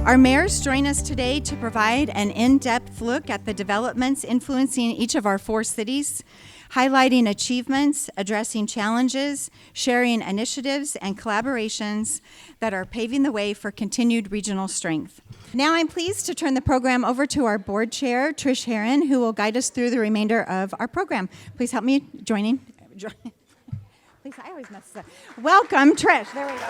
Our mayors join us today to provide an in-depth look at the developments influencing each of our 4 cities, highlighting achievements, addressing challenges, sharing initiatives and collaborations that are paving the way for continued regional strength. Now I'm pleased to turn the program over to our board chair, Trish Herron, who will guide us through the remainder of our program. Please help me joining. Please, I always mess this up. Welcome, Trish. There we go.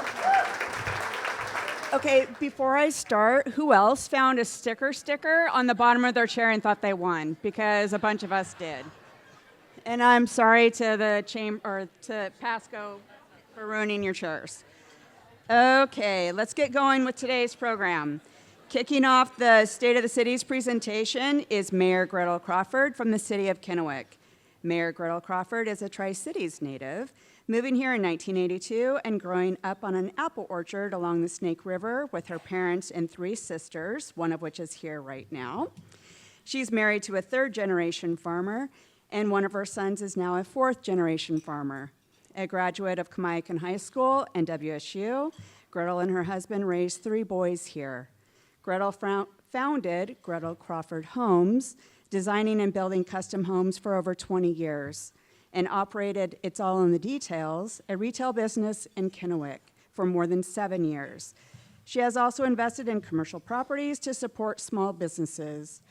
Okay, before I start, who else found a sticker on the bottom of their chair and thought they won? Because a bunch of us did. And I'm sorry to the to Pasco for ruining your chairs. Okay, let's get going with today's program. Kicking off the State of the City's presentation is Mayor Gretel Crawford from the city of Kennewick. Mayor Gretel Crawford is a Tri-Cities native, moving here in 1982 and growing up on an apple orchard along the Snake River with her parents and 3 sisters, one of which is here right now. She's married to a 3rd-generation farmer, and one of her sons is now a 4th-generation farmer. A graduate of Kennewick High School and WSU, Gretel and her husband raised 3 boys here. Gretel founded Gretel Crawford Homes, designing and building custom homes for over 20 years, and operated It's All in the Details, a retail business in Kennewick, for more than 7 years. She has also invested in commercial properties to support small businesses.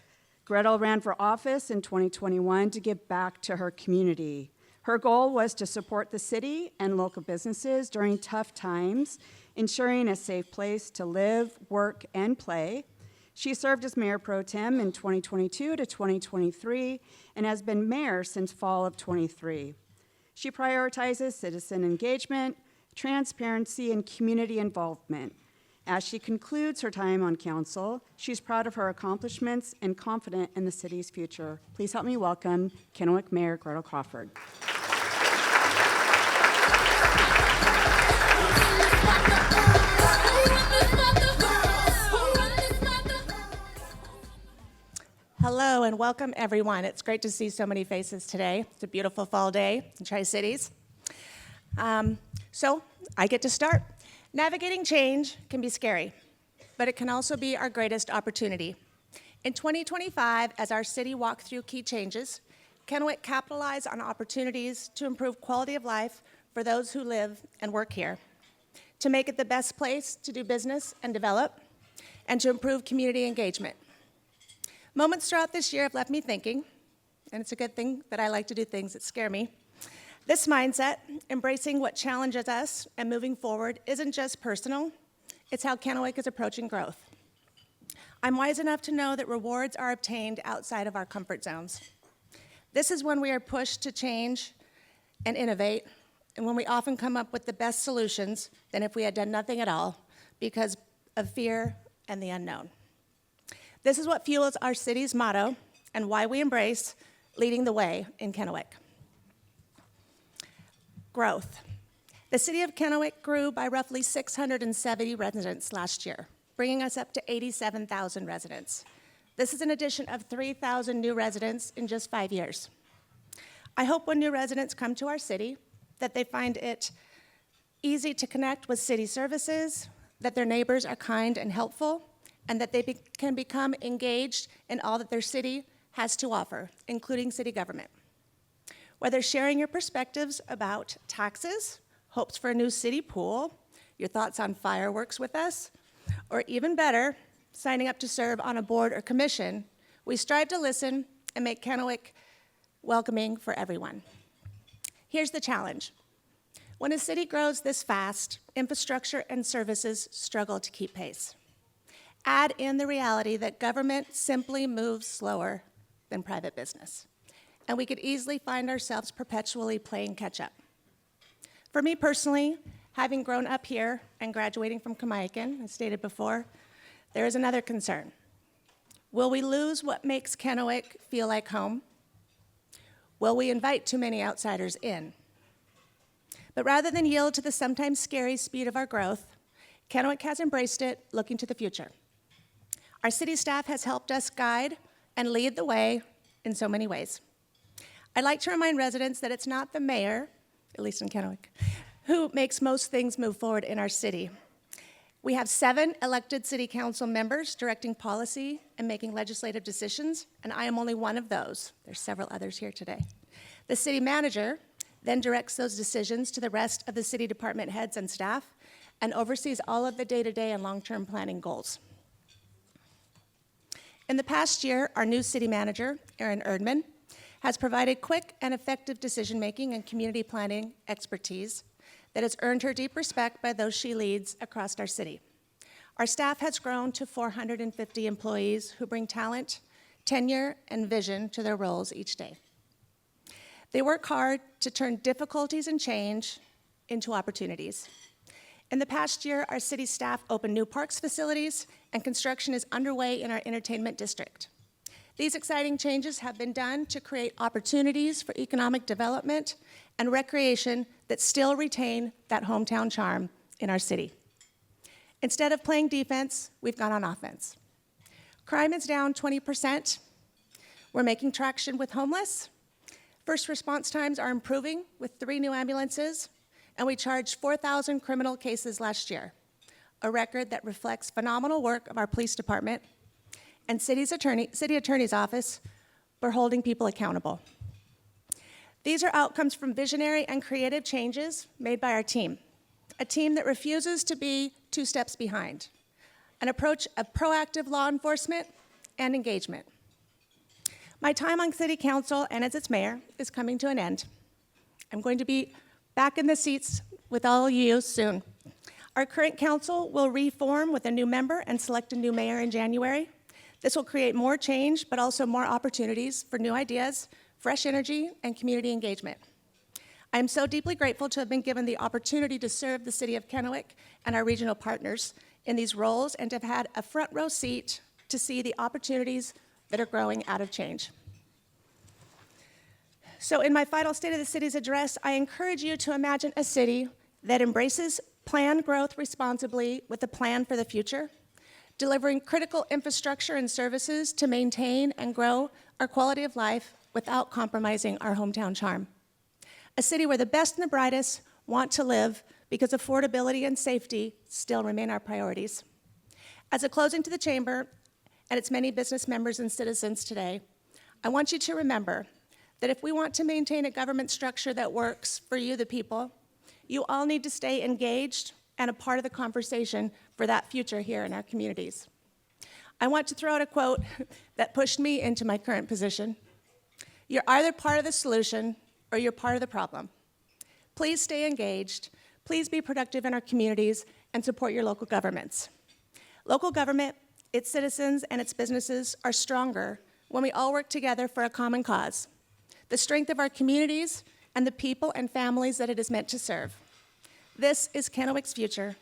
Gretel ran for office in 2021 to give back to her community. Her goal was to support the city and local businesses during tough times, ensuring a safe place to live, work, and play. She served as Mayor Pro Tem in 2022 to 2023 and has been mayor since fall of 23. She prioritizes citizen engagement, transparency, and community involvement. As she concludes her time on council, she's proud of her accomplishments and confident in the city's future. Please help me welcome Kennewick Mayor Gretel Crawford. Hello and welcome everyone. It's great to see so many faces today. It's a beautiful fall day in Tri-Cities. So I get to start. Navigating change can be scary, but it can also be our greatest opportunity. In 2025, as our city walked through key changes, Kennewick capitalized on opportunities to improve quality of life for those who live and work here, to make it the best place to do business and develop, and to improve community engagement. Moments throughout this year have left me thinking, and it's a good thing that I like to do things that scare me. This mindset, embracing what challenges us and moving forward, isn't just personal, it's how Kennewick is approaching growth. I'm wise enough to know that rewards are obtained outside of our comfort zones. This is when we are pushed to change and innovate, and when we often come up with the best solutions than if we had done nothing at all because of fear and the unknown. This is what fuels our city's motto and why we embrace leading the way in Kennewick. Growth. The city of Kennewick grew by roughly 670 residents last year, bringing us up to 87,000 residents. This is an addition of 3,000 new residents in just 5 years. I hope when new residents come to our city that they find it easy to connect with city services, that their neighbors are kind and helpful, and that they can become engaged in all that their city has to offer, including city government. Whether sharing your perspectives about taxes, hopes for a new city pool, your thoughts on fireworks with us, or even better, signing up to serve on a board or commission, we strive to listen and make Kennewick welcoming for everyone. Here's the challenge. When a city grows this fast, infrastructure and services struggle to keep pace. Add in the reality that government simply moves slower than private business, and we could easily find ourselves perpetually playing catch up. For me personally, having grown up here and graduating from Kennewick, as stated before, there is another concern. Will we lose what makes Kennewick feel like home? Will we invite too many outsiders in? But rather than yield to the sometimes scary speed of our growth, Kennewick has embraced it, looking to the future. Our city staff has helped us guide and lead the way in so many ways. I'd like to remind residents that it's not the mayor, at least in Kennewick, who makes most things move forward in our city. We have 7 elected city council members directing policy and making legislative decisions, and I am only one of those. There's several others here today. The city manager then directs those decisions to the rest of the city department heads and staff and oversees all of the day-to-day and long-term planning goals. In the past year, our new city manager, Erin Erdman, has provided quick and effective decision-making and community planning expertise that has earned her deep respect by those she leads across our city. Our staff has grown to 450 employees who bring talent, tenure, and vision to their roles each day. They work hard to turn difficulties and change into opportunities. In the past year, our city staff opened new parks facilities, and construction is underway in our entertainment district. These exciting changes have been done to create opportunities for economic development and recreation that still retain that hometown charm in our city. Instead of playing defense, we've gone on offense. Crime is down 20%. We're making traction with homeless. First response times are improving with 3 new ambulances, and we charged 4,000 criminal cases last year, a record that reflects phenomenal work of our police department and city attorney's office for holding people accountable. These are outcomes from visionary and creative changes made by our team, a team that refuses to be 2 steps behind, an approach of proactive law enforcement and engagement. My time on city council and as its mayor is coming to an end. I'm going to be back in the seats with all of you soon. Our current council will reform with a new member and select a new mayor in January. This will create more change, but also more opportunities for new ideas, fresh energy, and community engagement. I am so deeply grateful to have been given the opportunity to serve the city of Kennewick and our regional partners in these roles and to have had a front row seat to see the opportunities that are growing out of change. So in my final State of the City's address, I encourage you to imagine a city that embraces planned growth responsibly with a plan for the future, delivering critical infrastructure and services to maintain and grow our quality of life without compromising our hometown charm. A city where the best and the brightest want to live because affordability and safety still remain our priorities. As a closing to the chamber and its many business members and citizens today, I want you to remember that if we want to maintain a government structure that works for you, the people, you all need to stay engaged and a part of the conversation for that future here in our communities. I want to throw out a quote that pushed me into my current position. You're either part of the solution or you're part of the problem. Please stay engaged, please be productive in our communities, and support your local governments. Local government, its citizens, and its businesses are stronger when we all work together for a common cause, the strength of our communities and the people and families that it is meant to serve. This is Kennewick's future,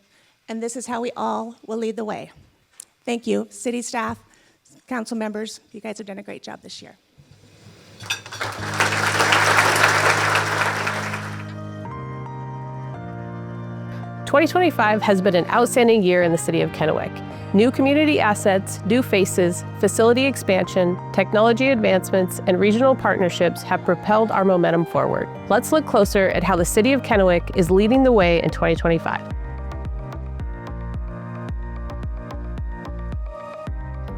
and this is how we all will lead the way. Thank you, city staff, council members. You guys have done a great job this year. 2025 has been an outstanding year in the city of Kennewick. New community assets, new faces, facility expansion, technology advancements, and regional partnerships have propelled our momentum forward. Let's look closer at how the city of Kennewick is leading the way in 2025.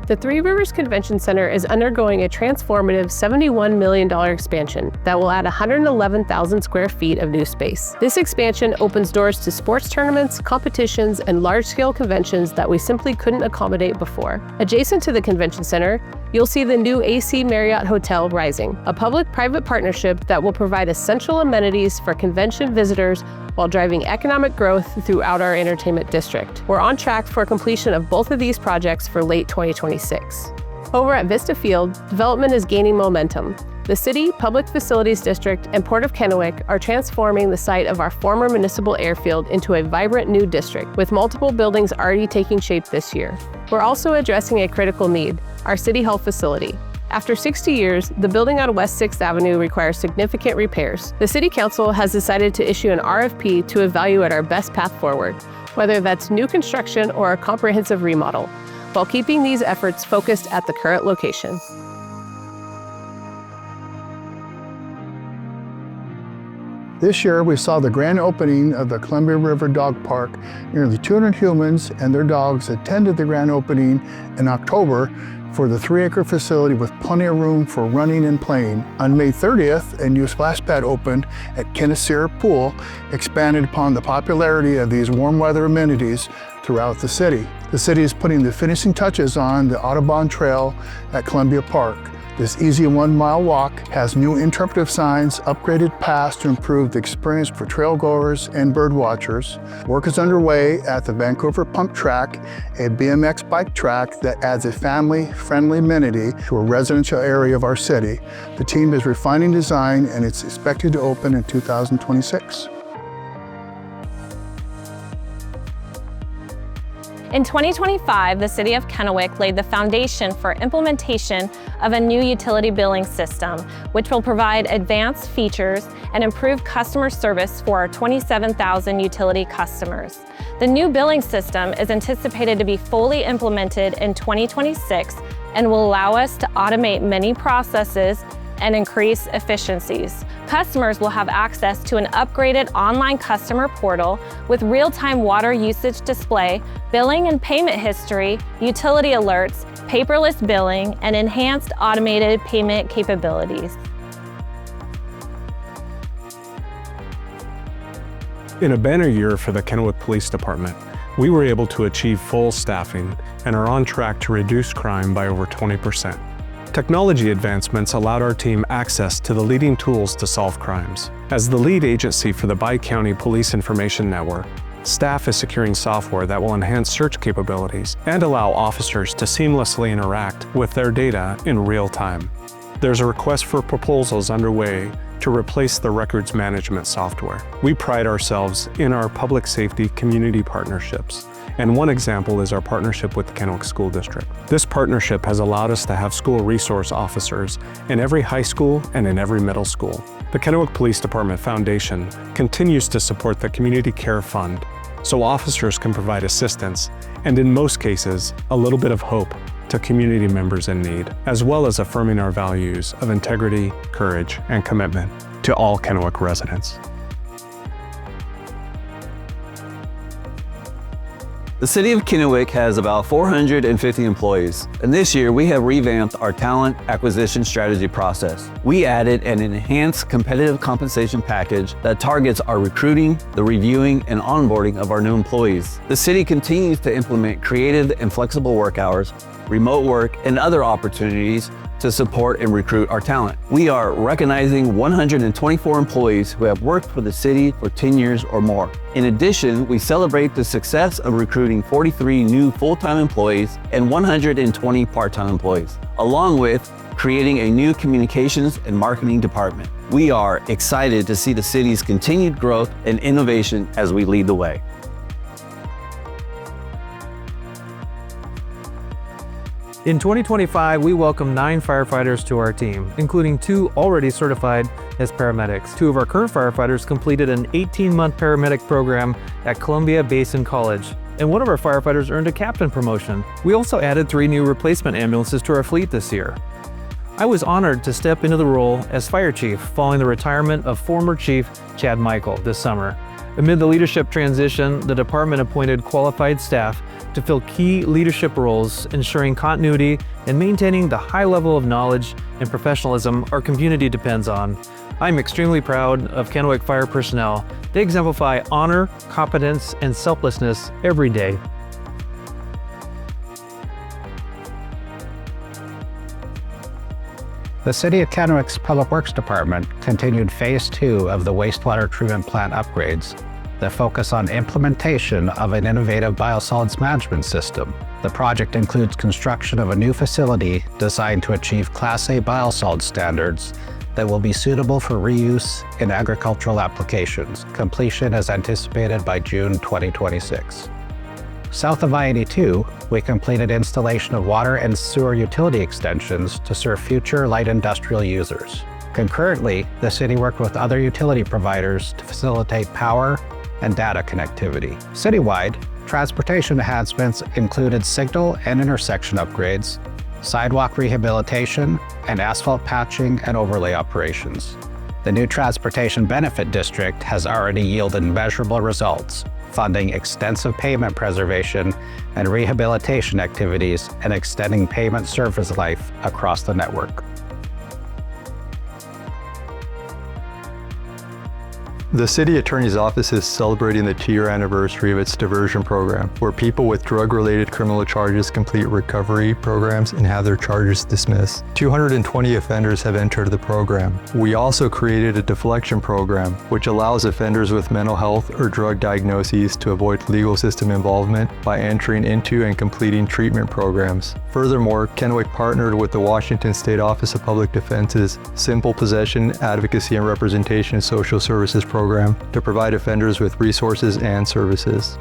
The Three Rivers Convention Center is undergoing a transformative $71 million expansion that will add 111,000 square feet of new space. This expansion opens doors to sports tournaments, competitions, and large-scale conventions that we simply couldn't accommodate before. Adjacent to the convention center, you'll see the new AC Marriott Hotel Rising, a public-private partnership that will provide essential amenities for convention visitors while driving economic growth throughout our entertainment district. We're on track for completion of both of these projects for late 2026. Over at Vista Field, development is gaining momentum. The City, Public Facilities District, and Port of Kennewick are transforming the site of our former municipal airfield into a vibrant new district, with multiple buildings already taking shape this year. We're also addressing a critical need, our City Hall facility. After 60 years, the building on West 6th Avenue requires significant repairs. The City Council has decided to issue an RFP to evaluate our best path forward, whether that's new construction or a comprehensive remodel, while keeping these efforts focused at the current location. This year, we saw the grand opening of the Columbia River Dog Park. Nearly 200 humans and their dogs attended the grand opening in October for the 3-acre facility with plenty of room for running and playing. On May 30th, a new splash pad opened at Kennewick Pool, expanded upon the popularity of these warm weather amenities throughout the city. The city is putting the finishing touches on the Audubon Trail at Columbia Park. This easy 1-mile walk has new interpretive signs, upgraded paths to improve the experience for trail goers and bird watchers. Work is underway at the Vancouver Pump Track, a BMX bike track that adds a family-friendly amenity to a residential area of our city. The team is refining design and it's expected to open in 2026. In 2025, the City of Kennewick laid the foundation for implementation of a new utility billing system, which will provide advanced features and improve customer service for our 27,000 utility customers. The new billing system is anticipated to be fully implemented in 2026 and will allow us to automate many processes and increase efficiencies. Customers will have access to an upgraded online customer portal with real-time water usage display, billing and payment history, utility alerts, paperless billing, and enhanced automated payment capabilities. In a banner year for the Kennewick Police Department, we were able to achieve full staffing and are on track to reduce crime by over 20%. Technology advancements allowed our team access to the leading tools to solve crimes. As the lead agency for the Bi-County Police Information Network, staff is securing software that will enhance search capabilities and allow officers to seamlessly interact with their data in real time. There's a request for proposals underway to replace the records management software. We pride ourselves in our public safety community partnerships, and one example is our partnership with the Kennewick School District. This partnership has allowed us to have school resource officers in every high school and in every middle school. The Kennewick Police Department Foundation continues to support the Community Care Fund so officers can provide assistance and, in most cases, a little bit of hope to community members in need, as well as affirming our values of integrity, courage, and commitment to all Kennewick residents. The City of Kennewick has about 450 employees, and this year we have revamped our talent acquisition strategy process. We added an enhanced competitive compensation package that targets our recruiting, the reviewing, and onboarding of our new employees. The city continues to implement creative and flexible work hours, remote work, and other opportunities to support and recruit our talent. We are recognizing 124 employees who have worked for the city for 10 years or more. In addition, we celebrate the success of recruiting 43 new full-time employees and 120 part-time employees, along with creating a new communications and marketing department. We are excited to see the city's continued growth and innovation as we lead the way. In 2025, we welcomed 9 firefighters to our team, including 2 already certified as paramedics. 2 of our current firefighters completed an 18-month paramedic program at Columbia Basin College, and 1 of our firefighters earned a captain promotion. We also added 3 new replacement ambulances to our fleet this year. I was honored to step into the role as fire chief following the retirement of former Chief Chad Michael this summer. Amid the leadership transition, the department appointed qualified staff to fill key leadership roles, ensuring continuity and maintaining the high level of knowledge and professionalism our community depends on. I'm extremely proud of Kennewick Fire personnel. They exemplify honor, competence, and selflessness every day. The City of Kennewick's Public Works Department continued Phase 2 of the wastewater treatment plant upgrades that focus on implementation of an innovative biosolids management system. The project includes construction of a new facility designed to achieve Class A biosolids standards that will be suitable for reuse in agricultural applications. Completion is anticipated by June 2026. South of I-82, we completed installation of water and sewer utility extensions to serve future light industrial users. Concurrently, the city worked with other utility providers to facilitate power and data connectivity. Citywide, transportation enhancements included signal and intersection upgrades, sidewalk rehabilitation, and asphalt patching and overlay operations. The new Transportation Benefit District has already yielded measurable results, funding extensive pavement preservation and rehabilitation activities and extending pavement surface life across the network. The City Attorney's Office is celebrating the 2-year anniversary of its diversion program, where people with drug-related criminal charges complete recovery programs and have their charges dismissed. 220 offenders have entered the program. We also created a deflection program, which allows offenders with mental health or drug diagnoses to avoid legal system involvement by entering into and completing treatment programs. Furthermore, Kennewick partnered with the Washington State Office of Public Defense's Simple Possession, Advocacy and Representation Social Services program to provide offenders with resources and services.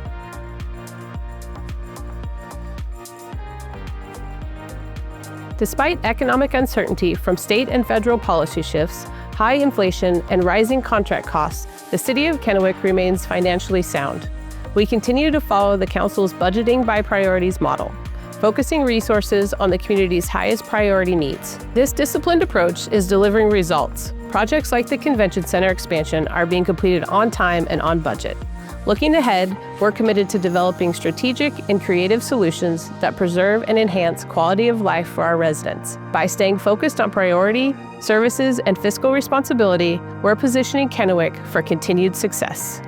Despite economic uncertainty from state and federal policy shifts, high inflation, and rising contract costs, the City of Kennewick remains financially sound. We continue to follow the Council's budgeting by priorities model, focusing resources on the community's highest priority needs. This disciplined approach is delivering results. Projects like the Convention Center expansion are being completed on time and on budget. Looking ahead, we're committed to developing strategic and creative solutions that preserve and enhance quality of life for our residents. By staying focused on priority, services, and fiscal responsibility, we're positioning Kennewick for continued success.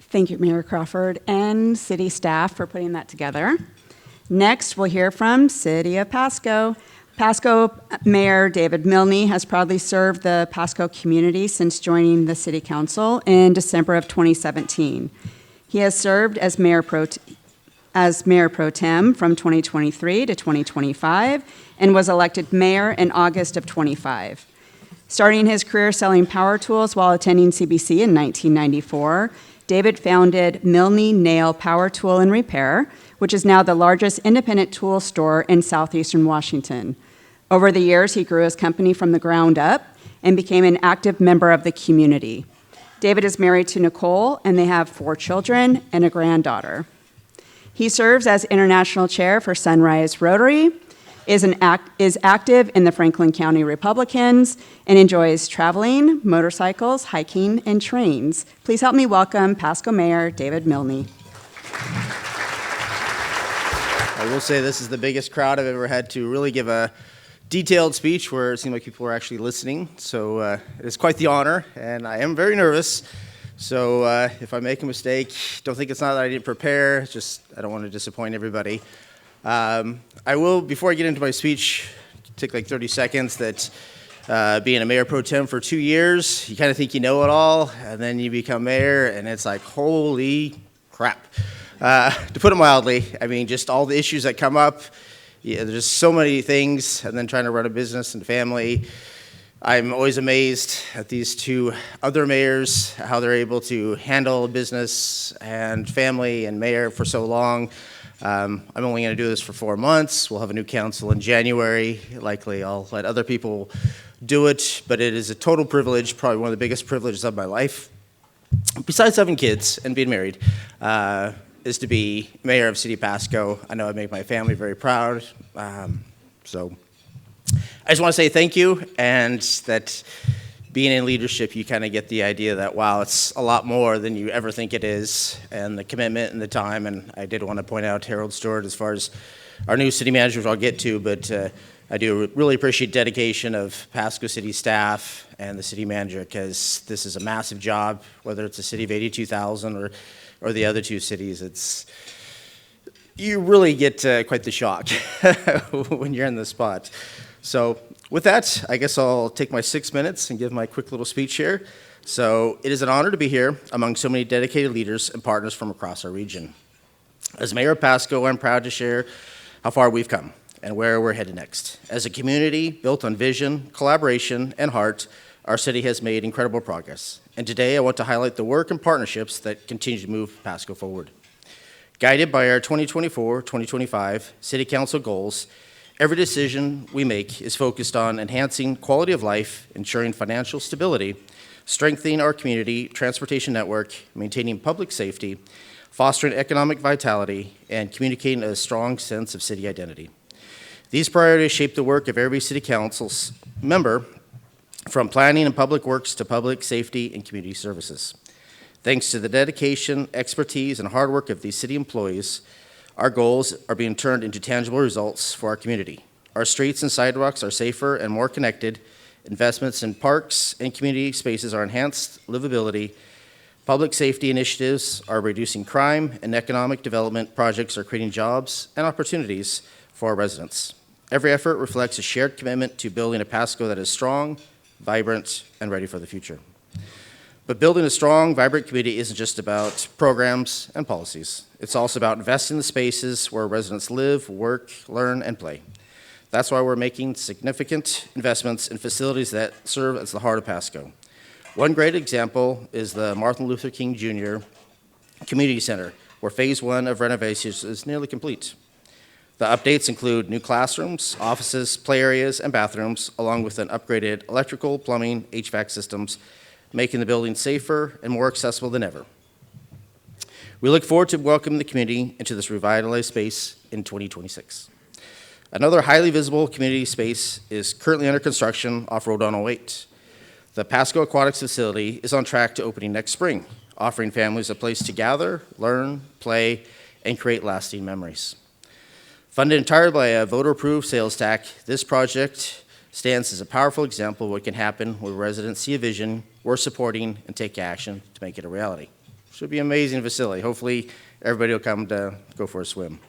Thank you, Mayor Crawford and city staff for putting that together. Next, we'll hear from City of Pasco. Pasco Mayor David Milne has proudly served the Pasco community since joining the City Council in December of 2017. He has served as Mayor Pro Tem from 2023 to 2025 and was elected mayor in August of 25. Starting his career selling power tools while attending CBC in 1994, David founded Milne Nail Power Tool and Repair, which is now the largest independent tool store in southeastern Washington. Over the years, he grew his company from the ground up and became an active member of the community. David is married to Nicole, and they have 4 children and a granddaughter. He serves as international chair for Sunrise Rotary, is active in the Franklin County Republicans, and enjoys traveling, motorcycles, hiking, and trains. Please help me welcome Pasco Mayor David Milne. I will say this is the biggest crowd I've ever had to really give a detailed speech where it seemed like people were actually listening. So it's quite the honor, and I am very nervous. So if I make a mistake, don't think it's not that I didn't prepare. It's just I don't want to disappoint everybody. I will, before I get into my speech, take like 30 seconds that being a mayor pro tem for 2 years, you kind of think you know it all, and then you become mayor, and it's like, holy crap. To put it mildly, I mean, just all the issues that come up, there's so many things, and then trying to run a business and family. I'm always amazed at these 2 other mayors, how they're able to handle business and family and mayor for so long. I'm only going to do this for 4 months. We'll have a new council in January. Likely I'll let other people do it, but it is a total privilege, probably one of the biggest privileges of my life, besides having kids and being married, is to be mayor of City Pasco. I know I make my family very proud. So I just want to say thank you, and that being in leadership, you kind of get the idea that, wow, it's a lot more than you ever think it is, and the commitment and the time. And I did want to point out Harold Stewart as far as our new city manager, which I'll get to, but I do really appreciate dedication of Pasco City staff and the city manager, because this is a massive job, whether it's a city of 82,000 or the other 2 cities. You really get quite the shock when you're in the spot. So with that, I guess I'll take my 6 minutes and give my quick little speech here. So it is an honor to be here among so many dedicated leaders and partners from across our region. As Mayor of Pasco, I'm proud to share how far we've come and where we're headed next. As a community built on vision, collaboration, and heart, our city has made incredible progress. And today I want to highlight the work and partnerships that continue to move Pasco forward. Guided by our 2024-2025 City Council goals, every decision we make is focused on enhancing quality of life, ensuring financial stability, strengthening our community transportation network, maintaining public safety, fostering economic vitality, and communicating a strong sense of city identity. These priorities shape the work of every city council's member, from planning and public works to public safety and community services. Thanks to the dedication, expertise, and hard work of these city employees, our goals are being turned into tangible results for our community. Our streets and sidewalks are safer and more connected. Investments in parks and community spaces are enhanced livability. Public safety initiatives are reducing crime, and economic development projects are creating jobs and opportunities for our residents. Every effort reflects a shared commitment to building a Pasco that is strong, vibrant, and ready for the future. But building a strong, vibrant community isn't just about programs and policies. It's also about investing in the spaces where residents live, work, learn, and play. That's why we're making significant investments in facilities that serve as the heart of Pasco. One great example is the Martin Luther King Jr. Community Center, where phase 1 of renovations is nearly complete. The updates include new classrooms, offices, play areas, and bathrooms, along with an upgraded electrical, plumbing, HVAC systems, making the building safer and more accessible than ever. We look forward to welcoming the community into this revitalized space in 2026. Another highly visible community space is currently under construction off Road 108. The Pasco Aquatics facility is on track to opening next spring, offering families a place to gather, learn, play, and create lasting memories. Funded entirely by a voter-approved sales tax, this project stands as a powerful example of what can happen when residents see a vision worth supporting and take action to make it a reality. Should be an amazing facility. Hopefully, everybody will come to go for a swim.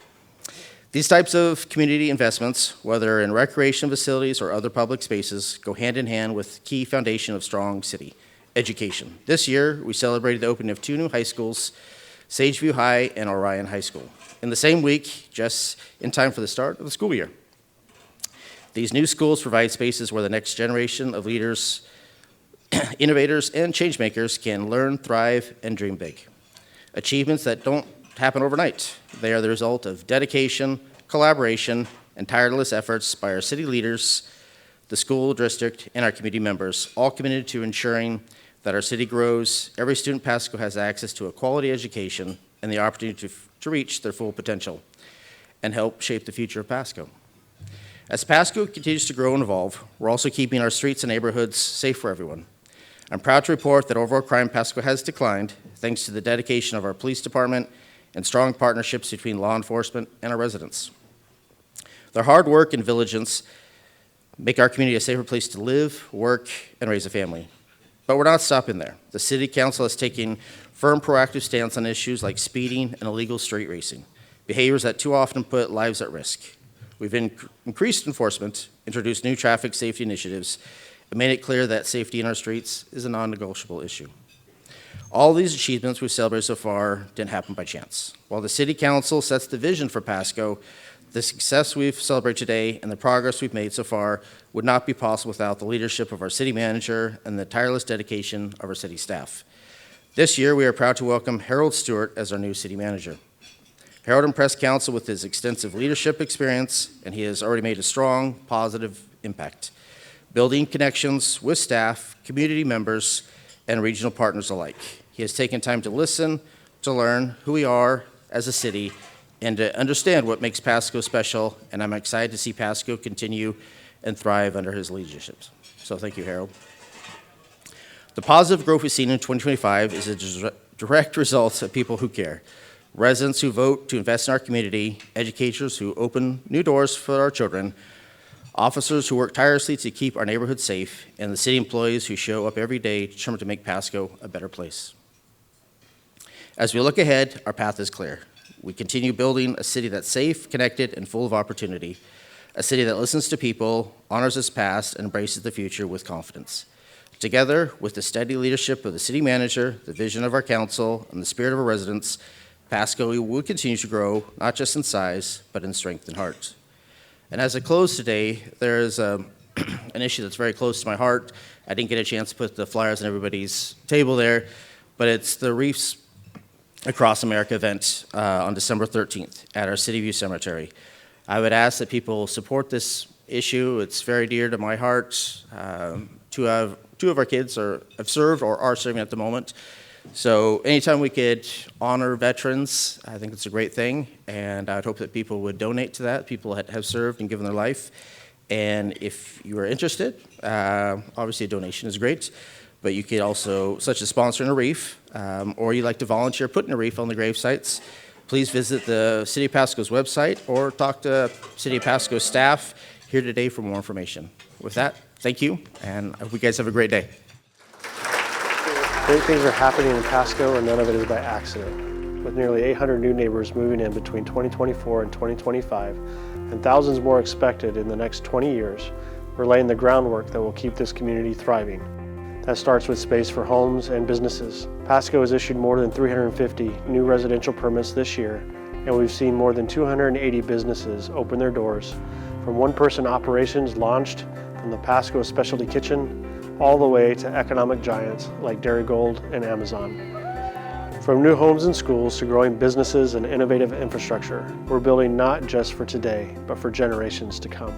These types of community investments, whether in recreation facilities or other public spaces, go hand in hand with the key foundation of strong city, education. This year, we celebrated the opening of 2 new high schools, CityView High and Orion High School, in the same week, just in time for the start of the school year. These new schools provide spaces where the next generation of leaders, innovators, and changemakers can learn, thrive, and dream big. Achievements that don't happen overnight. They are the result of dedication, collaboration, and tireless efforts by our city leaders, the school district, and our community members, all committed to ensuring that our city grows, every student in Pasco has access to a quality education and the opportunity to reach their full potential and help shape the future of Pasco. As Pasco continues to grow and evolve, we're also keeping our streets and neighborhoods safe for everyone. I'm proud to report that overall crime in Pasco has declined thanks to the dedication of our police department and strong partnerships between law enforcement and our residents. Their hard work and diligence make our community a safer place to live, work, and raise a family. But we're not stopping there. The City Council is taking firm, proactive stance on issues like speeding and illegal street racing, behaviors that too often put lives at risk. We've increased enforcement, introduced new traffic safety initiatives, and made it clear that safety in our streets is a non-negotiable issue. All these achievements we've celebrated so far didn't happen by chance. While the City Council sets the vision for Pasco, the success we've celebrated today and the progress we've made so far would not be possible without the leadership of our city manager and the tireless dedication of our city staff. This year, we are proud to welcome Harold Stewart as our new city manager. Harold impressed council with his extensive leadership experience, and he has already made a strong, positive impact, building connections with staff, community members, and regional partners alike. He has taken time to listen, to learn who we are as a city, and to understand what makes Pasco special, and I'm excited to see Pasco continue and thrive under his leadership. So thank you, Harold. The positive growth we've seen in 2025 is a direct result of people who care. Residents who vote to invest in our community, educators who open new doors for our children, officers who work tirelessly to keep our neighborhoods safe, and the city employees who show up every day determined to make Pasco a better place. As we look ahead, our path is clear. We continue building a city that's safe, connected, and full of opportunity, a city that listens to people, honors its past, and embraces the future with confidence. Together, with the steady leadership of the city manager, the vision of our council, and the spirit of our residents, Pasco will continue to grow, not just in size, but in strength and heart. And as I close today, there is an issue that's very close to my heart. I didn't get a chance to put the flyers on everybody's table there, but it's the Reefs Across America event on December 13th at our CityView Cemetery. I would ask that people support this issue. It's very dear to my heart. Two of our kids have served or are serving at the moment. So anytime we could honor veterans, I think it's a great thing, and I would hope that people would donate to that, people that have served and given their life. And if you are interested, obviously a donation is great, but you could also, such as sponsoring a wreath, or you'd like to volunteer putting a wreath on the grave sites, please visit the City of Pasco's website or talk to City of Pasco staff here today for more information. With that, thank you, and I hope you guys have a great day. Great things are happening in Pasco, and none of it is by accident. With nearly 800 new neighbors moving in between 2024 and 2025, and thousands more expected in the next 20 years, we're laying the groundwork that will keep this community thriving. That starts with space for homes and businesses. Pasco has issued more than 350 new residential permits this year, and we've seen more than 280 businesses open their doors, from one-person operations launched from the Pasco Specialty Kitchen all the way to economic giants like Dairy Gold and Amazon. From new homes and schools to growing businesses and innovative infrastructure, we're building not just for today, but for generations to come.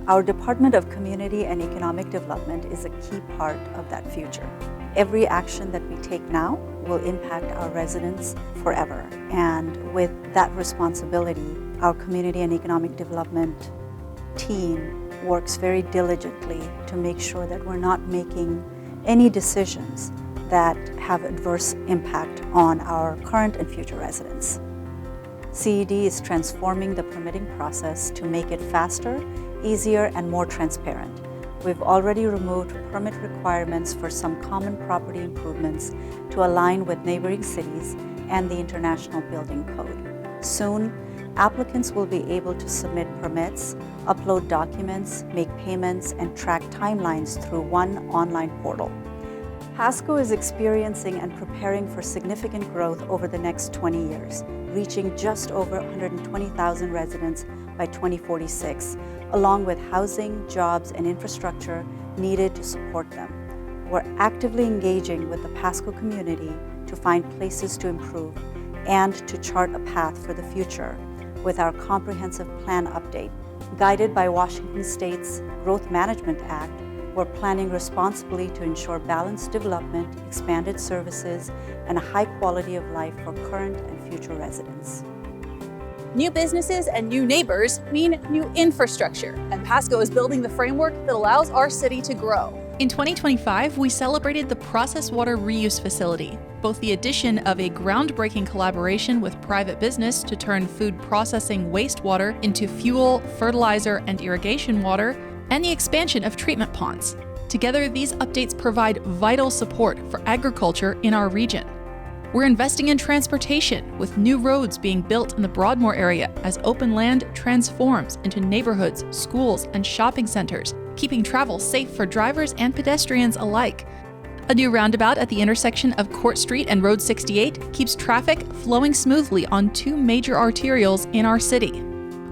Our Department of Community and Economic Development is a key part of that future. Every action that we take now will impact our residents forever. And with that responsibility, our Community and Economic Development team works very diligently to make sure that we're not making any decisions that have adverse impact on our current and future residents. CED is transforming the permitting process to make it faster, easier, and more transparent. We've already removed permit requirements for some common property improvements to align with neighboring cities and the International Building Code. Soon, applicants will be able to submit permits, upload documents, make payments, and track timelines through one online portal. Pasco is experiencing and preparing for significant growth over the next 20 years, reaching just over 120,000 residents by 2046, along with housing, jobs, and infrastructure needed to support them. We're actively engaging with the Pasco community to find places to improve and to chart a path for the future with our comprehensive plan update. Guided by Washington State's Growth Management Act, we're planning responsibly to ensure balanced development, expanded services, and a high quality of life for current and future residents. New businesses and new neighbors mean new infrastructure, and Pasco is building the framework that allows our city to grow. In 2025, we celebrated the Processed Water Reuse Facility, both the addition of a groundbreaking collaboration with private business to turn food processing wastewater into fuel, fertilizer, and irrigation water, and the expansion of treatment ponds. Together, these updates provide vital support for agriculture in our region. We're investing in transportation, with new roads being built in the Broadmoor area as open land transforms into neighborhoods, schools, and shopping centers, keeping travel safe for drivers and pedestrians alike. A new roundabout at the intersection of Court Street and Road 68 keeps traffic flowing smoothly on two major arterials in our city.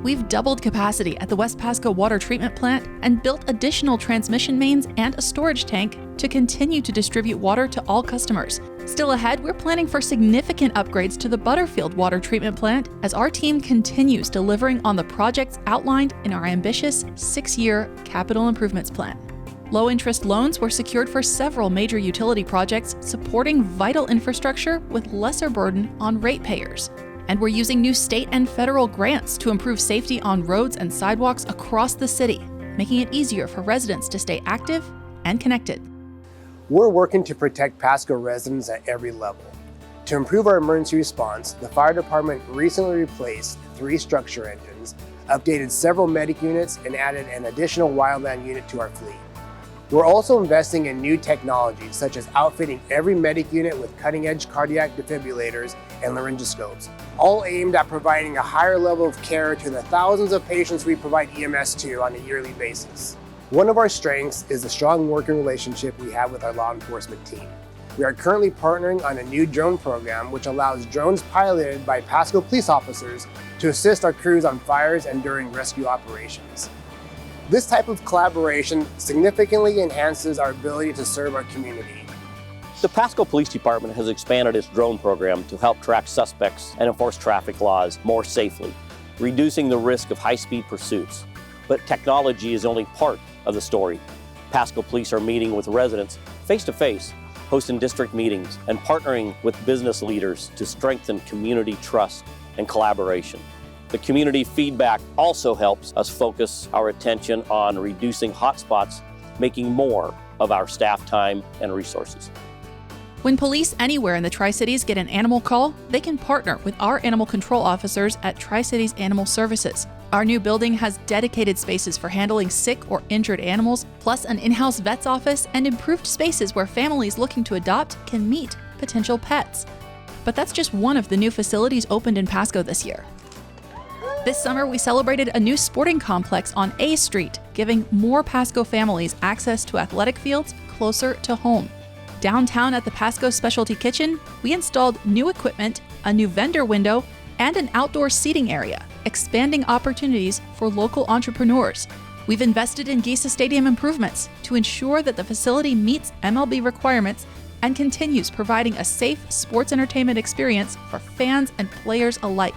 We've doubled capacity at the West Pasco Water Treatment Plant and built additional transmission mains and a storage tank to continue to distribute water to all customers. Still ahead, we're planning for significant upgrades to the Butterfield Water Treatment Plant as our team continues delivering on the projects outlined in our ambitious 6-year capital improvements plan. Low-interest loans were secured for several major utility projects supporting vital infrastructure with lesser burden on ratepayers. And we're using new state and federal grants to improve safety on roads and sidewalks across the city, making it easier for residents to stay active and connected. We're working to protect Pasco residents at every level. To improve our emergency response, the fire department recently replaced 3 structure engines, updated several medic units, and added an additional wildland unit to our fleet. We're also investing in new technologies, such as outfitting every medic unit with cutting-edge cardiac defibrillators and laryngoscopes, all aimed at providing a higher level of care to the thousands of patients we provide EMS to on a yearly basis. One of our strengths is the strong working relationship we have with our law enforcement team. We are currently partnering on a new drone program which allows drones piloted by Pasco police officers to assist our crews on fires and during rescue operations. This type of collaboration significantly enhances our ability to serve our community. The Pasco Police Department has expanded its drone program to help track suspects and enforce traffic laws more safely, reducing the risk of high-speed pursuits. But technology is only part of the story. Pasco police are meeting with residents face-to-face, hosting district meetings, and partnering with business leaders to strengthen community trust and collaboration. The community feedback also helps us focus our attention on reducing hotspots, making more of our staff time and resources. When police anywhere in the Tri-Cities get an animal call, they can partner with our animal control officers at Tri-Cities Animal Services. Our new building has dedicated spaces for handling sick or injured animals, plus an in-house vet's office and improved spaces where families looking to adopt can meet potential pets. But that's just one of the new facilities opened in Pasco this year. This summer, we celebrated a new sporting complex on A Street, giving more Pasco families access to athletic fields closer to home. Downtown at the Pasco Specialty Kitchen, we installed new equipment, a new vendor window, and an outdoor seating area, expanding opportunities for local entrepreneurs. We've invested in Gisa Stadium improvements to ensure that the facility meets MLB requirements and continues providing a safe sports entertainment experience for fans and players alike.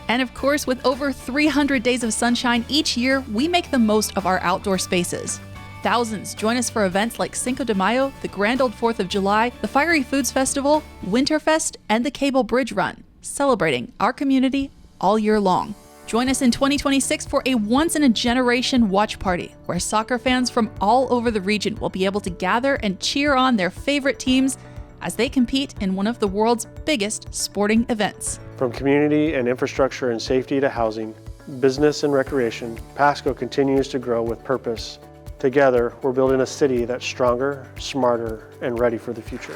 And of course, with over 300 days of sunshine each year, we make the most of our outdoor spaces. Thousands join us for events like Cinco de Mayo, the Grand Old 4th of July, the Fiery Foods Festival, Winterfest, and the Cable Bridge Run, celebrating our community all year long. Join us in 2026 for a once-in-a-generation watch party, where soccer fans from all over the region will be able to gather and cheer on their favorite teams as they compete in one of the world's biggest sporting events. From community and infrastructure and safety to housing, business and recreation, Pasco continues to grow with purpose. Together, we're building a city that's stronger, smarter, and ready for the future.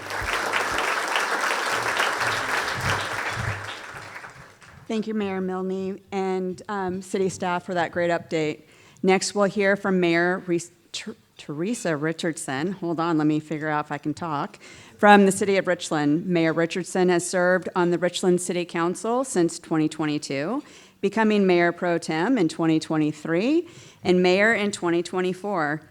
Thank you, Mayor Milne and city staff for that great update. Next, we'll hear from Mayor Teresa Richardson. Hold on, let me figure out if I can talk. From the City of Richland, Mayor Richardson has served on the Richland City Council since 2022, becoming Mayor Pro Tem in 2023, and Mayor in 2024.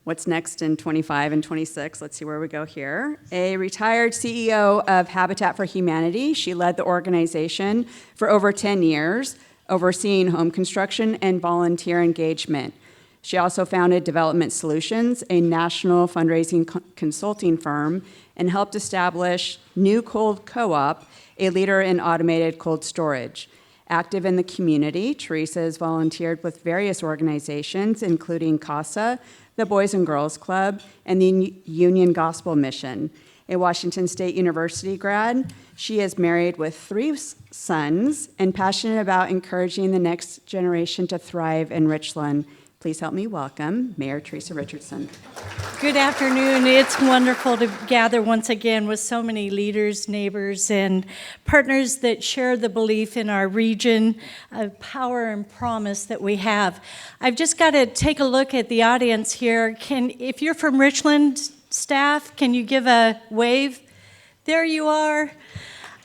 What's next in 25 and 26? Let's see where we go here. A retired CEO of Habitat for Humanity, she led the organization for over 10 years, overseeing home construction and volunteer engagement. She also founded Development Solutions, a national fundraising consulting firm, and helped establish New Cold Co-op, a leader in automated cold storage. Active in the community, Teresa has volunteered with various organizations, including CASA, the Boys and Girls Club, and the Union Gospel Mission. A Washington State University grad, she is married with 3 sons and passionate about encouraging the next generation to thrive in Richland. Please help me welcome Mayor Teresa Richardson. Good afternoon. It's wonderful to gather once again with so many leaders, neighbors, and partners that share the belief in our region, power and promise that we have. I've just got to take a look at the audience here. If you're from Richland, staff, can you give a wave? There you are.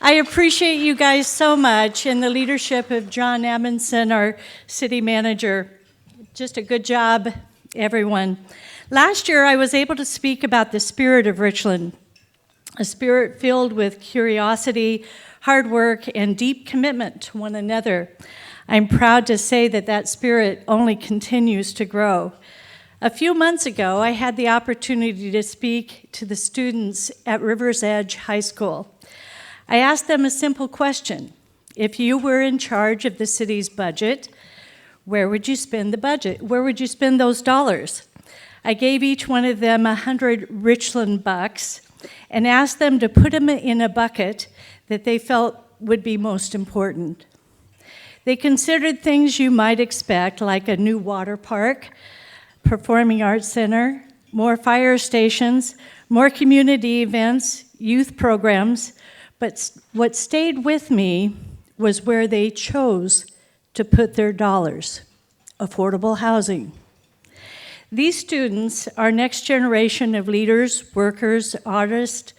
I appreciate you guys so much, and the leadership of John Amundsen, our city manager. Just a good job, everyone. Last year, I was able to speak about the spirit of Richland, a spirit filled with curiosity, hard work, and deep commitment to one another. I'm proud to say that that spirit only continues to grow. A few months ago, I had the opportunity to speak to the students at River's Edge High School. I asked them a simple question. If you were in charge of the city's budget, where would you spend the budget? Where would you spend those dollars? I gave each one of them 100 Richland bucks and asked them to put them in a bucket that they felt would be most important. They considered things you might expect, like a new water park, performing arts center, more fire stations, more community events, youth programs, but what stayed with me was where they chose to put their dollars: affordable housing. These students, our next generation of leaders, workers, artists,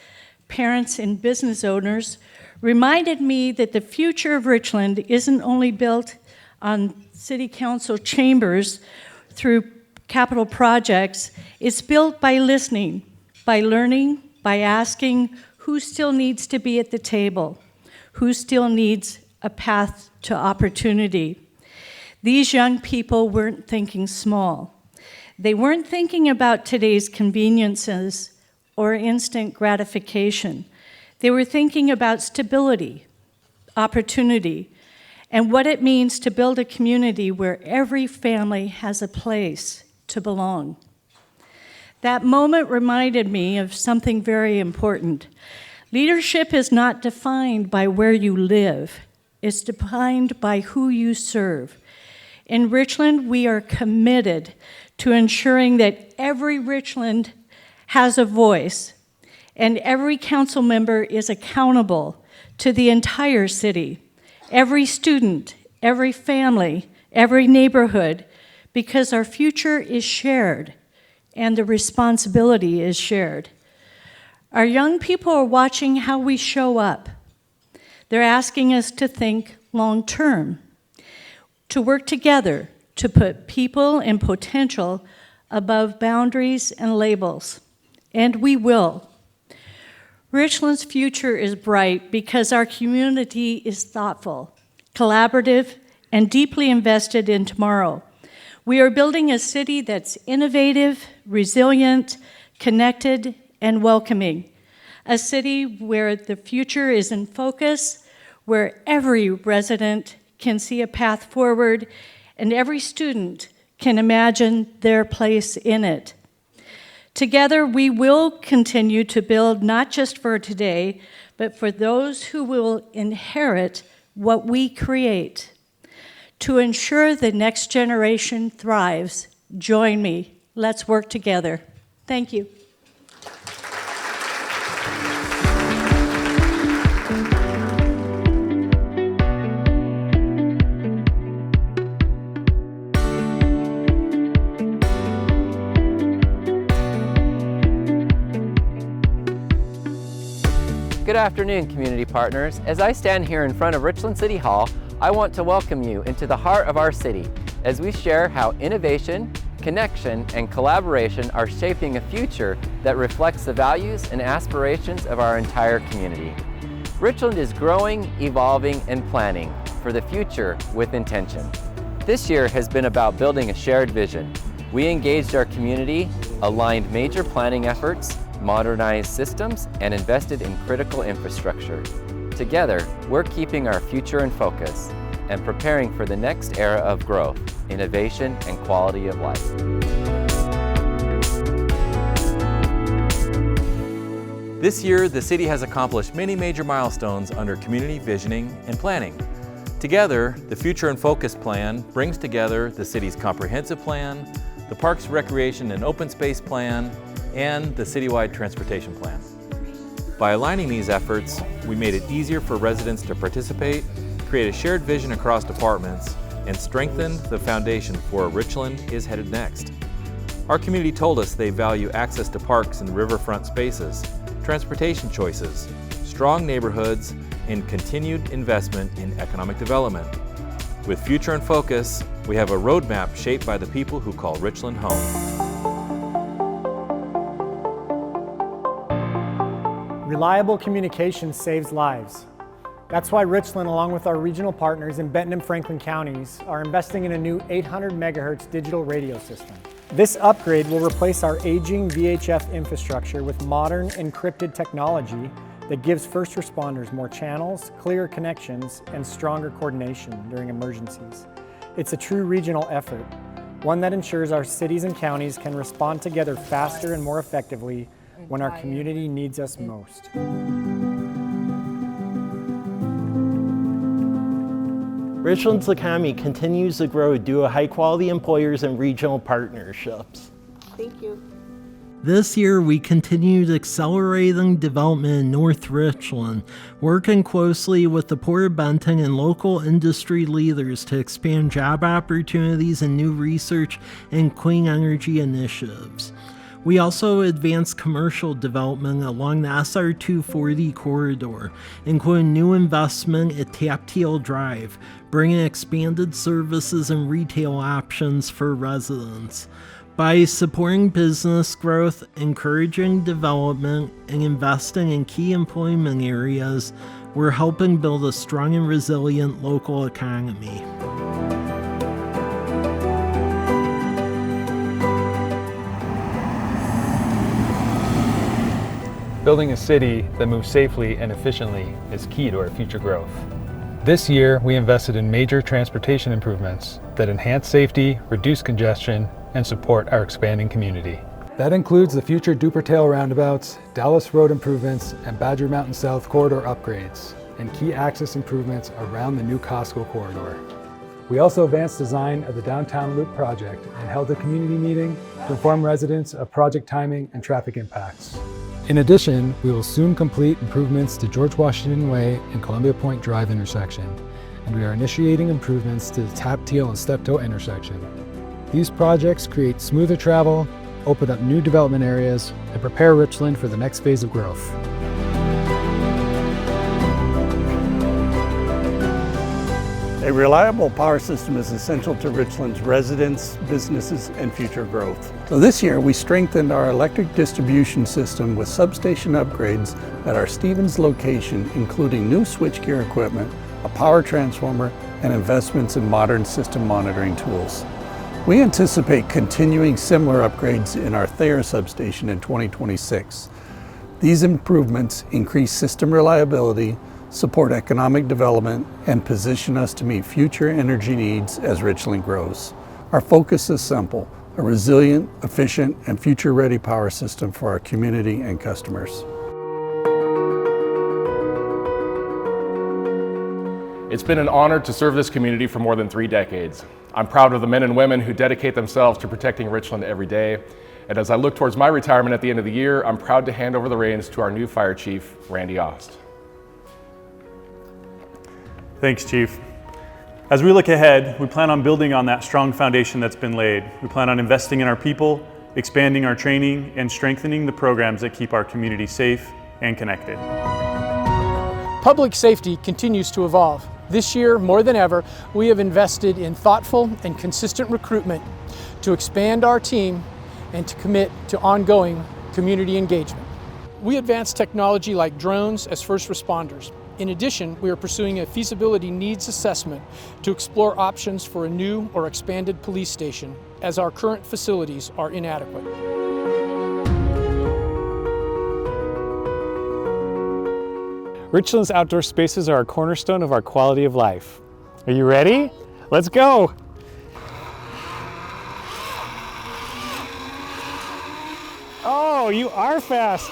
parents, and business owners, reminded me that the future of Richland isn't only built on city council chambers through capital projects, it's built by listening, by learning, by asking who still needs to be at the table, who still needs a path to opportunity. These young people weren't thinking small. They weren't thinking about today's conveniences or instant gratification. They were thinking about stability, opportunity, and what it means to build a community where every family has a place to belong. That moment reminded me of something very important. Leadership is not defined by where you live. It's defined by who you serve. In Richland, we are committed to ensuring that every Richland has a voice and every council member is accountable to the entire city, every student, every family, every neighborhood, because our future is shared and the responsibility is shared. Our young people are watching how we show up. They're asking us to think long-term, to work together, to put people and potential above boundaries and labels. And we will. Richland's future is bright because our community is thoughtful, collaborative, and deeply invested in tomorrow. We are building a city that's innovative, resilient, connected, and welcoming. A city where the future is in focus, where every resident can see a path forward, and every student can imagine their place in it. Together, we will continue to build not just for today, but for those who will inherit what we create. To ensure the next generation thrives, join me. Let's work together. Thank you. Good afternoon, community partners. As I stand here in front of Richland City Hall, I want to welcome you into the heart of our city as we share how innovation, connection, and collaboration are shaping a future that reflects the values and aspirations of our entire community. Richland is growing, evolving, and planning for the future with intention. This year has been about building a shared vision. We engaged our community, aligned major planning efforts, modernized systems, and invested in critical infrastructure. Together, we're keeping our future in focus and preparing for the next era of growth, innovation, and quality of life. This year, the city has accomplished many major milestones under community visioning and planning. Together, the Future in Focus plan brings together the city's comprehensive plan, the Parks, Recreation, and Open Space plan, and the citywide transportation plan. By aligning these efforts, we made it easier for residents to participate, create a shared vision across departments, and strengthened the foundation for where Richland is headed next. Our community told us they value access to parks and riverfront spaces, transportation choices, strong neighborhoods, and continued investment in economic development. With Future in Focus, we have a roadmap shaped by the people who call Richland home. Reliable communication saves lives. That's why Richland, along with our regional partners in Benton and Franklin counties, are investing in a new 800 megahertz digital radio system. This upgrade will replace our aging VHF infrastructure with modern encrypted technology that gives first responders more channels, clearer connections, and stronger coordination during emergencies. It's a true regional effort, one that ensures our cities and counties can respond together faster and more effectively when our community needs us most. Richland's economy continues to grow due to high-quality employers and regional partnerships. Thank you. This year, we continued accelerating development in North Richland, working closely with the Port of Benton and local industry leaders to expand job opportunities and new research and clean energy initiatives. We also advanced commercial development along the SR 240 corridor, including new investment at Taptail Drive, bringing expanded services and retail options for residents. By supporting business growth, encouraging development, and investing in key employment areas, we're helping build a strong and resilient local economy. Building a city that moves safely and efficiently is key to our future growth. This year, we invested in major transportation improvements that enhance safety, reduce congestion, and support our expanding community. That includes the future Dupertail roundabouts, Dallas Road improvements, and Badger Mountain South corridor upgrades, and key access improvements around the new Pasco corridor. We also advanced design of the Downtown Loop project and held a community meeting to inform residents of project timing and traffic impacts. In addition, we will soon complete improvements to George Washington Way and Columbia Point Drive intersection, and we are initiating improvements to the Tapteel and Steptoe intersection. These projects create smoother travel, open up new development areas, and prepare Richland for the next phase of growth. A reliable power system is essential to Richland's residents, businesses, and future growth. So this year, we strengthened our electric distribution system with substation upgrades at our Stevens location, including new switchgear equipment, a power transformer, and investments in modern system monitoring tools. We anticipate continuing similar upgrades in our Thayer substation in 2026. These improvements increase system reliability, support economic development, and position us to meet future energy needs as Richland grows. Our focus is simple: a resilient, efficient, and future-ready power system for our community and customers. It's been an honor to serve this community for more than 3 decades. I'm proud of the men and women who dedicate themselves to protecting Richland every day. And as I look towards my retirement at the end of the year, I'm proud to hand over the reins to our new fire chief, Randy Ost. Thanks, Chief. As we look ahead, we plan on building on that strong foundation that's been laid. We plan on investing in our people, expanding our training, and strengthening the programs that keep our community safe and connected. Public safety continues to evolve. This year, more than ever, we have invested in thoughtful and consistent recruitment to expand our team and to commit to ongoing community engagement. We advance technology like drones as first responders. In addition, we are pursuing a feasibility needs assessment to explore options for a new or expanded police station, as our current facilities are inadequate. Richland's outdoor spaces are a cornerstone of our quality of life. Are you ready? Let's go! Oh, you are fast!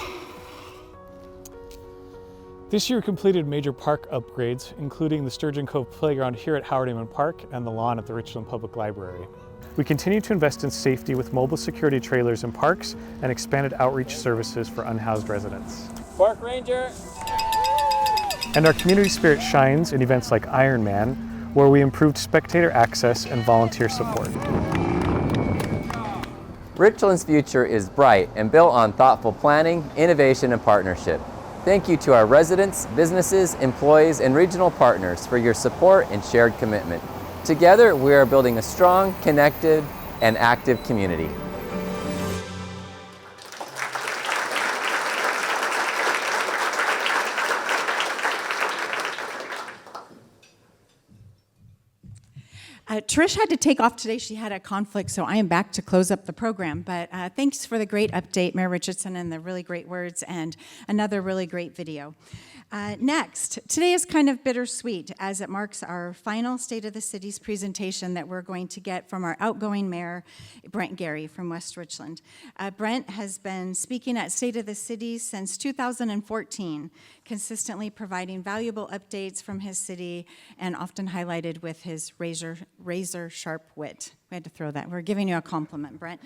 This year completed major park upgrades, including the Sturgeon Cove Playground here at Howard Ammon Park and the lawn at the Richland Public Library. We continue to invest in safety with mobile security trailers in parks and expanded outreach services for unhoused residents. Park Ranger! And our community spirit shines in events like Ironman, where we improved spectator access and volunteer support. Richland's future is bright and built on thoughtful planning, innovation, and partnership. Thank you to our residents, businesses, employees, and regional partners for your support and shared commitment. Together, we are building a strong, connected, and active community. Trish had to take off today. She had a conflict, so I am back to close up the program. But thanks for the great update, Mayor Richardson, and the really great words, and another really great video. Next, today is kind of bittersweet as it marks our final State of the City's presentation that we're going to get from our outgoing mayor, Brent Gary from West Richland. Brent has been speaking at State of the City since 2014, consistently providing valuable updates from his city and often highlighted with his razor sharp wit. We had to throw that. We're giving you a compliment, Brent.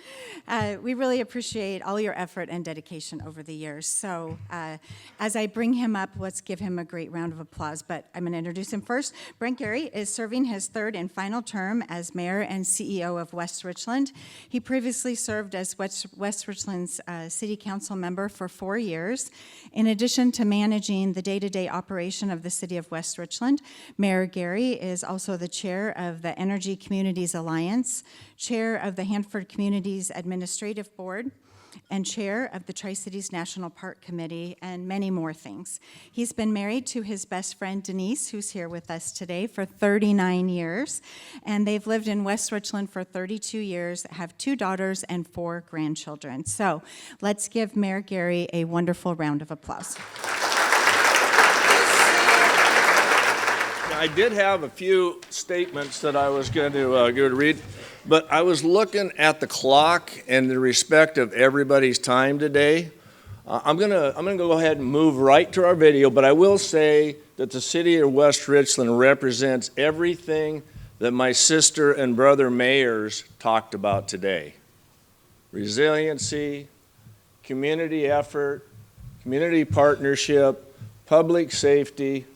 We really appreciate all your effort and dedication over the years. So as I bring him up, let's give him a great round of applause. But I'm going to introduce him first. Brent Gary is serving his third and final term as mayor and CEO of West Richland. He previously served as West Richland's city council member for 4 years. In addition to managing the day-to-day operation of the city of West Richland, Mayor Gary is also the chair of the Energy Communities Alliance, chair of the Hanford Communities Administrative Board, and chair of the Tri-Cities National Park Committee, and many more things. He's been married to his best friend Denise, who's here with us today, for 39 years, and they've lived in West Richland for 32 years, have 2 daughters and 4 grandchildren. So let's give Mayor Gary a wonderful round of applause. I did have a few statements that I was going to read, but I was looking at the clock and the respect of everybody's time today. I'm gonna go ahead and move right to our video, but I will say that the city of West Richland represents everything that my sister and brother mayors talked about today. Resiliency, community effort, community partnership, public safety,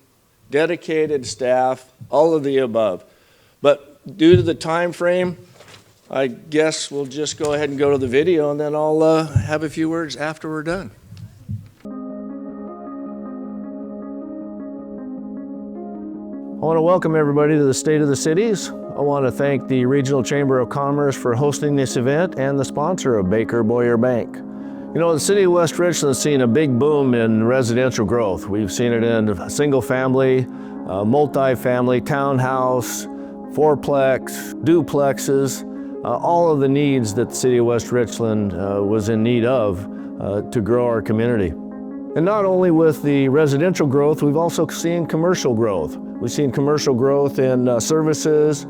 dedicated staff, all of the above. But due to the time frame, I guess we'll just go ahead and go to the video, and then I'll have a few words after we're done. I want to welcome everybody to the State of the Cities. I want to thank the Regional Chamber of Commerce for hosting this event and the sponsor of Baker Boyer Bank. You know, the city of West Richland has seen a big boom in residential growth. We've seen it in single family, multi-family, townhouse, fourplex, duplexes, all of the needs that the city of West Richland was in need of to grow our community. And not only with the residential growth, we've also seen commercial growth. We've seen commercial growth in services,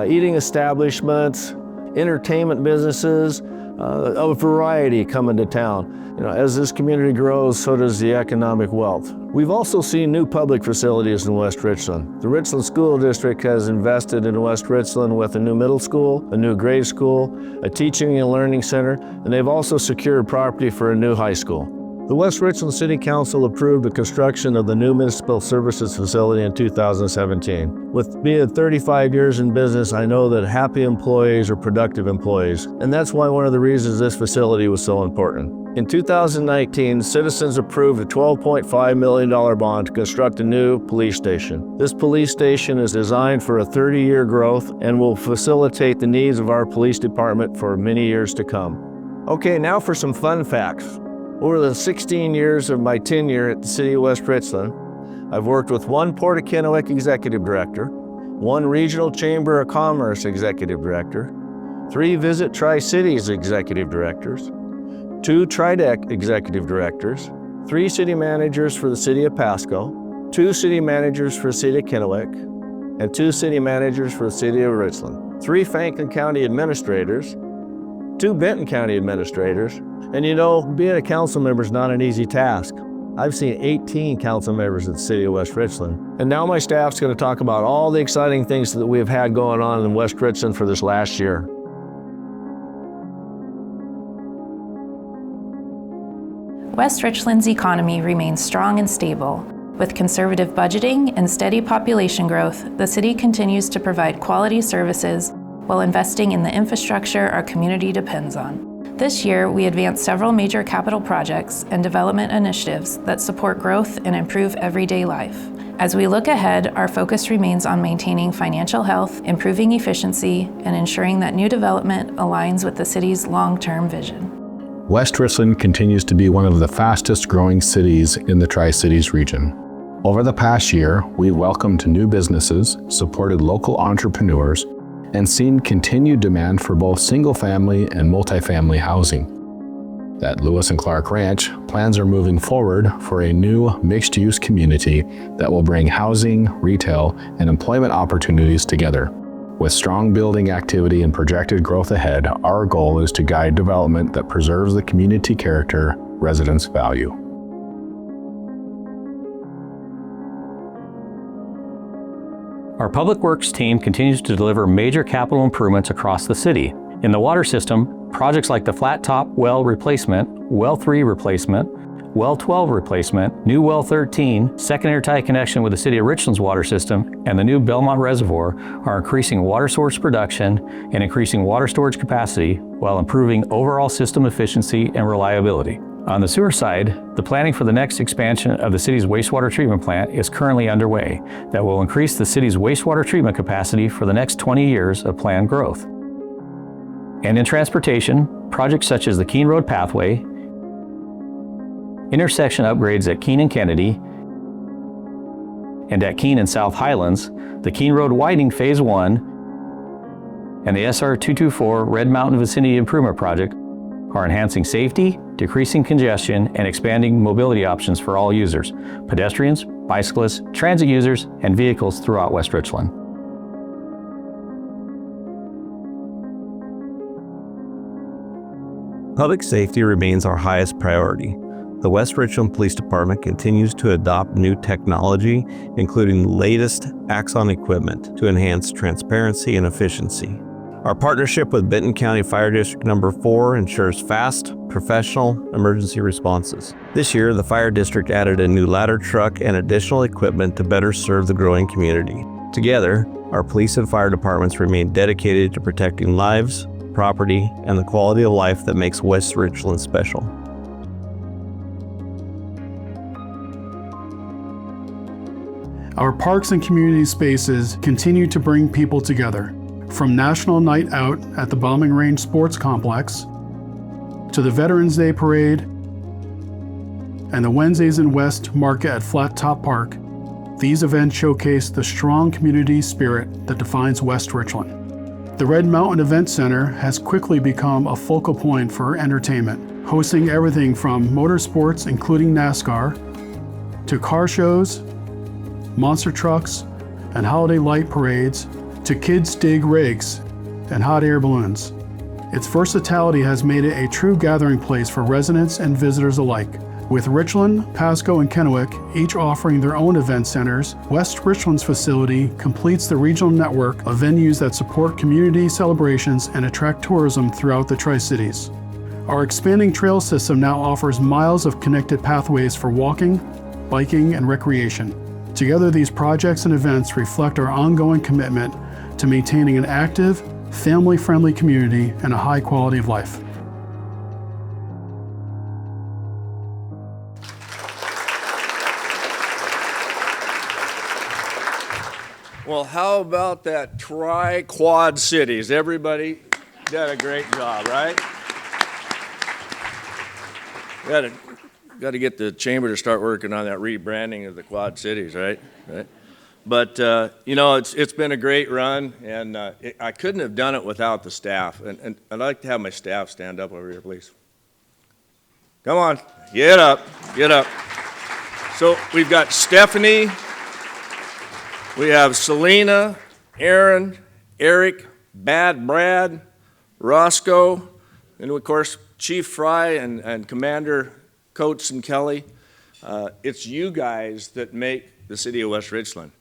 eating establishments, entertainment businesses, a variety coming to town. You know, as this community grows, so does the economic wealth. We've also seen new public facilities in West Richland. The Richland School District has invested in West Richland with a new middle school, a new grade school, a teaching and learning center, and they've also secured property for a new high school. The West Richland City Council approved the construction of the new municipal services facility in 2017. With being 35 years in business, I know that happy employees are productive employees, and that's why one of the reasons this facility was so important. In 2019, citizens approved a $12.5 million bond to construct a new police station. This police station is designed for a 30-year growth and will facilitate the needs of our police department for many years to come. Okay, now for some fun facts. Over the 16 years of my tenure at the City of West Richland, I've worked with 1 Port of Kennewick Executive Director, 1 Regional Chamber of Commerce Executive Director, 3 Visit Tri-Cities Executive Directors, 2 TriDec Executive Directors, 3 City Managers for the City of Pasco, 2 City Managers for the City of Kennewick, and 2 City Managers for the City of Richland, 3 Franklin County Administrators, 2 Benton County Administrators, and you know, being a council member is not an easy task. I've seen 18 council members at the City of West Richland. And now my staff's going to talk about all the exciting things that we've had going on in West Richland for this last year. West Richland's economy remains strong and stable. With conservative budgeting and steady population growth, the city continues to provide quality services while investing in the infrastructure our community depends on. This year, we advanced several major capital projects and development initiatives that support growth and improve everyday life. As we look ahead, our focus remains on maintaining financial health, improving efficiency, and ensuring that new development aligns with the city's long-term vision. West Richland continues to be one of the fastest growing cities in the Tri-Cities region. Over the past year, we welcomed new businesses, supported local entrepreneurs, and seen continued demand for both single-family and multifamily housing. At Lewis and Clark Ranch, plans are moving forward for a new mixed-use community that will bring housing, retail, and employment opportunities together. With strong building activity and projected growth ahead, our goal is to guide development that preserves the community character residents value. Our Public Works team continues to deliver major capital improvements across the city. In the water system, projects like the Flat Top Well Replacement, Well 3 Replacement, Well 12 Replacement, new Well 13, second airtight connection with the City of Richland's water system, and the new Belmont Reservoir are increasing water source production and increasing water storage capacity while improving overall system efficiency and reliability. On the sewer side, the planning for the next expansion of the city's wastewater treatment plant is currently underway that will increase the city's wastewater treatment capacity for the next 20 years of planned growth. And in transportation, projects such as the Keene Road Pathway, intersection upgrades at Keene and Kennedy, and at Keene and South Highlands, the Keene Road Widening Phase 1, and the SR 224 Red Mountain Vicinity Improvement Project are enhancing safety, decreasing congestion, and expanding mobility options for all users, pedestrians, bicyclists, transit users, and vehicles throughout West Richland. Public safety remains our highest priority. The West Richland Police Department continues to adopt new technology, including the latest Axon equipment, to enhance transparency and efficiency. Our partnership with Benton County Fire District Number 4 ensures fast, professional emergency responses. This year, the Fire District added a new ladder truck and additional equipment to better serve the growing community. Together, our police and fire departments remain dedicated to protecting lives, property, and the quality of life that makes West Richland special. Our parks and community spaces continue to bring people together. From National Night Out at the Bombing Range Sports Complex, to the Veterans Day Parade, and the Wednesdays in West Market at Flat Top Park, these events showcase the strong community spirit that defines West Richland. The Red Mountain Event Center has quickly become a focal point for entertainment, hosting everything from motorsports including NASCAR, to car shows, monster trucks, and holiday light parades, to kids dig rigs and hot air balloons. Its versatility has made it a true gathering place for residents and visitors alike. With Richland, Pasco, and Kennewick each offering their own event centers, West Richland's facility completes the regional network of venues that support community celebrations and attract tourism throughout the Tri-Cities. Our expanding trail system now offers miles of connected pathways for walking, biking, and recreation. Together, these projects and events reflect our ongoing commitment to maintaining an active, family-friendly community and a high quality of life. Well, how about that Tri-Quad Cities? Everybody did a great job, right? Got to get the chamber to start working on that rebranding of the Quad Cities, right? But you know, it's been a great run, and I couldn't have done it without the staff. And I'd like to have my staff stand up over here, please. Come on, get up, get up. So we've got Stephanie, we have Selena, Aaron, Eric, Bad Brad, Roscoe, and of course Chief Fry and Commander Coates and Kelly. It's you guys that make the city of West Richland.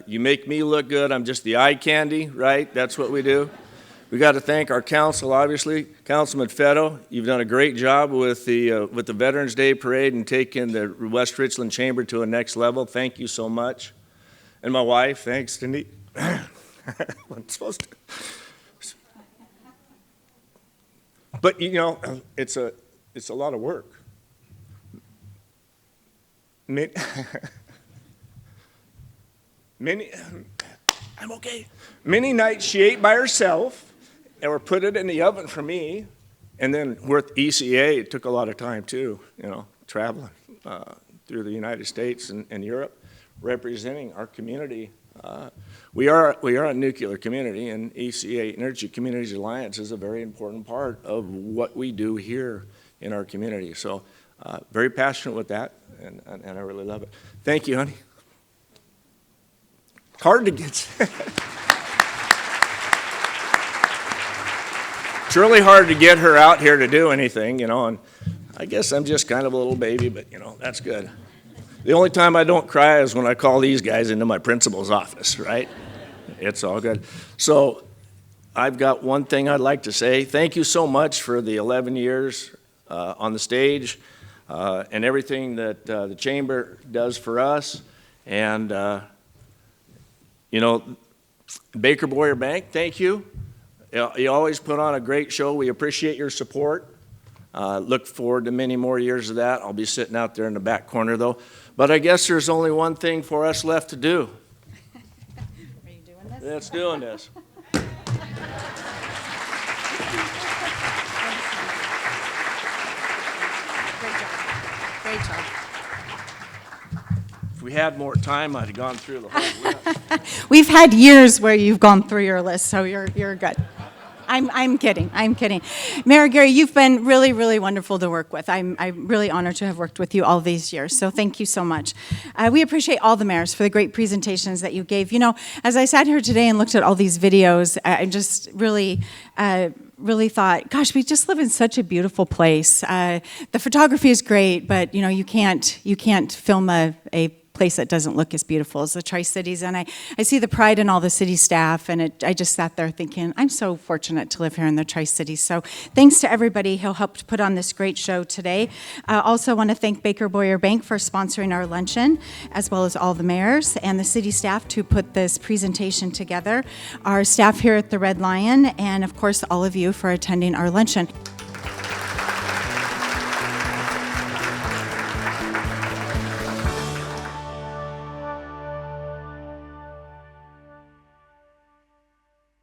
You make me look good. I'm just the eye candy, right? That's what we do. We got to thank our council, obviously. Councilman Fetto, you've done a great job with the Veterans Day Parade and taking the West Richland Chamber to a next level. Thank you so much. And my wife, thanks, Cindy. I'm supposed to. But you know, it's a lot of work. I'm okay. Many nights she ate by herself, or put it in the oven for me, and then with ECA, it took a lot of time too, you know, traveling through the United States and Europe, representing our community. We are a nuclear community, and ECA, Energy Communities Alliance, is a very important part of what we do here in our community. So very passionate with that, and I really love it. Thank you, honey. It's hard to get. It's really hard to get her out here to do anything, you know, and I guess I'm just kind of a little baby, but, you know, that's good. The only time I don't cry is when I call these guys into my principal's office, right? It's all good. So I've got one thing I'd like to say. Thank you so much for the 11 years on the stage and everything that the chamber does for us. And, you know, Baker Boyer Bank, thank you. You always put on a great show. We appreciate your support. Look forward to many more years of that. I'll be sitting out there in the back corner, though. But I guess there's only one thing for us left to do. Are you doing this? Let's doing this. Great job. If we had more time, I'd have gone through the whole list. We've had years where you've gone through your list, so you're good. I'm kidding. Mayor Gary, you've been really, really wonderful to work with. I'm really honored to have worked with you all these years, so thank you so much. We appreciate all the mayors for the great presentations that you gave. You know, as I sat here today and looked at all these videos, I just really thought, gosh, we just live in such a beautiful place. The photography is great, but you know, you can't film a place that doesn't look as beautiful as the Tri-Cities, and I see the pride in all the city staff, and I just sat there thinking, I'm so fortunate to live here in the Tri-Cities. So thanks to everybody who helped put on this great show today. I also want to thank Baker Boyer Bank for sponsoring our luncheon, as well as all the mayors and the city staff to put this presentation together, our staff here at the Red Lion, and of course all of you for attending our luncheon.